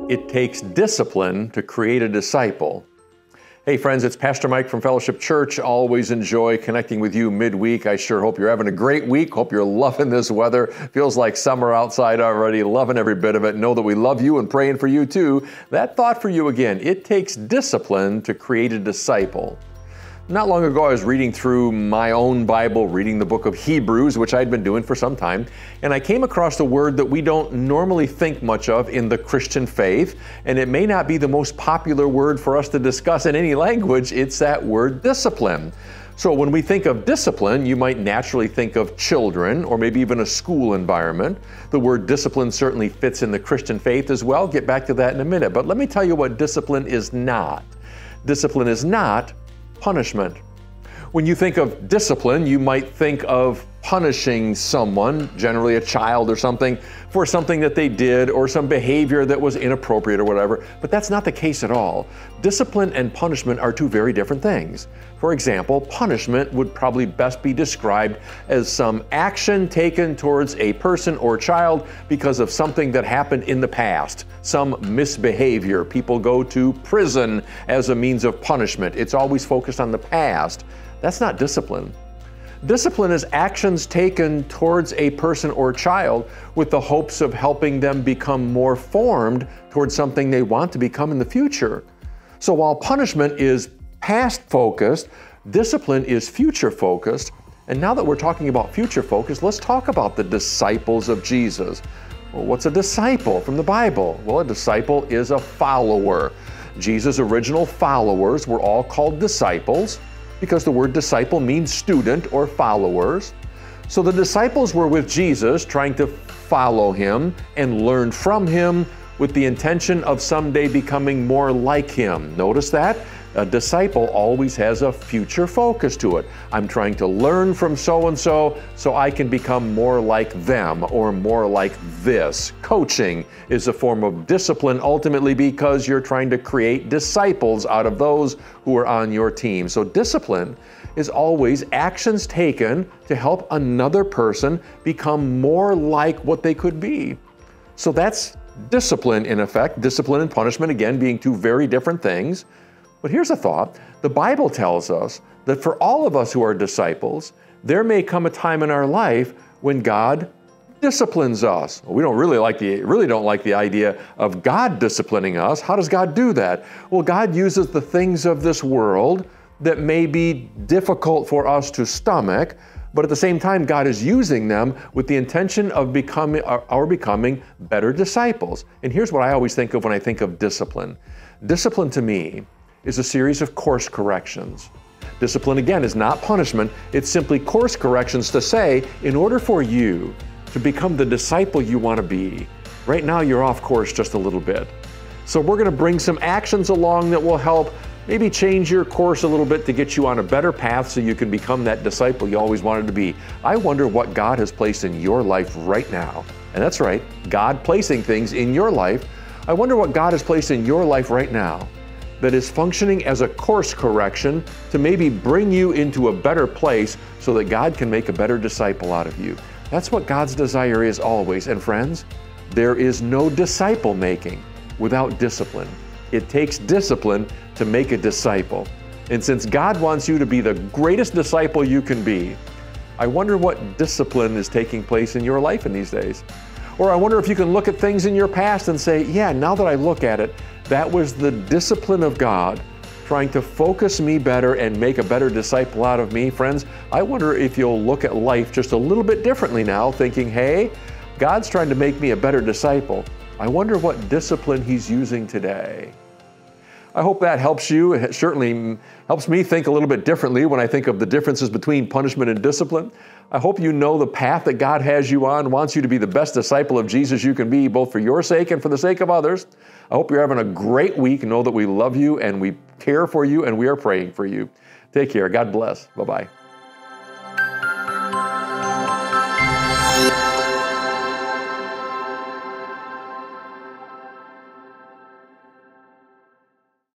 It takes discipline to create a disciple. Hey friends, it's Pastor Mike from Fellowship Church. Always enjoy connecting with you midweek. I sure hope you're having a great week. Hope you're loving this weather. Feels like summer outside already. Loving every bit of it. Know that we love you and praying for you too. That thought for you again. It takes discipline to create a disciple. Not long ago, I was reading through my own Bible, reading the book of Hebrews, which I'd been doing for some time, and I came across a word that we don't normally think much of in the Christian faith, and it may not be the most popular word for us to discuss in any language. It's that word discipline. So when we think of discipline, you might naturally think of children or maybe even a school environment. The word discipline certainly fits in the Christian faith as well. Get back to that in a minute. But let me tell you what discipline is not. Discipline is not punishment. When you think of discipline, you might think of punishing someone, generally a child or something, for something that they did or some behavior that was inappropriate or whatever, but that's not the case at all. Discipline and punishment are two very different things. For example, punishment would probably best be described as some action taken towards a person or child because of something that happened in the past, some misbehavior. People go to prison as a means of punishment. It's always focused on the past. That's not discipline. Discipline is actions taken towards a person or child with the hopes of helping them become more formed towards something they want to become in the future. So while punishment is past focused, discipline is future focused. And now that we're talking about future focused, let's talk about the disciples of Jesus. Well, what's a disciple from the Bible? Well, a disciple is a follower. Jesus' original followers were all called disciples, because the word disciple means student or followers. So the disciples were with Jesus trying to follow him and learn from him with the intention of someday becoming more like him. Notice that? A disciple always has a future focus to it. I'm trying to learn from so-and-so so I can become more like them or more like this. Coaching is a form of discipline ultimately because you're trying to create disciples out of those who are on your team. So discipline is always actions taken to help another person become more like what they could be. So that's discipline in effect. Discipline and punishment, again, being two very different things. But here's a thought. The Bible tells us that for all of us who are disciples, there may come a time in our life when God disciplines us. Well, we don't really don't like the idea of God disciplining us. How does God do that? Well, God uses the things of this world that may be difficult for us to stomach, but at the same time, God is using them with the intention of becoming better disciples. And here's what I always think of when I think of discipline. Discipline to me is a series of course corrections. Discipline, again, is not punishment. It's simply course corrections to say, in order for you to become the disciple you want to be, right now you're off course just a little bit. So we're going to bring some actions along that will help maybe change your course a little bit to get you on a better path so you can become that disciple you always wanted to be. I wonder what God has placed in your life right now. And that's right, God placing things in your life. I wonder what God has placed in your life right now that is functioning as a course correction to maybe bring you into a better place so that God can make a better disciple out of you. That's what God's desire is always. And friends, there is no disciple making without discipline. It takes discipline to make a disciple. And since God wants you to be the greatest disciple you can be, I wonder what discipline is taking place in your life in these days. Or I wonder if you can look at things in your past and say, yeah, now that I look at it, that was the discipline of God trying to focus me better and make a better disciple out of me. Friends, I wonder if you'll look at life just a little bit differently now, thinking, hey, God's trying to make me a better disciple. I wonder what discipline He's using today. I hope that helps you. It certainly helps me think a little bit differently when I think of the differences between punishment and discipline. I hope you know the path that God has you on, wants you to be the best disciple of Jesus you can be, both for your sake and for the sake of others. I hope you're having a great week. Know that we love you and we care for you and we are praying for you. Take care. God bless. Bye-bye.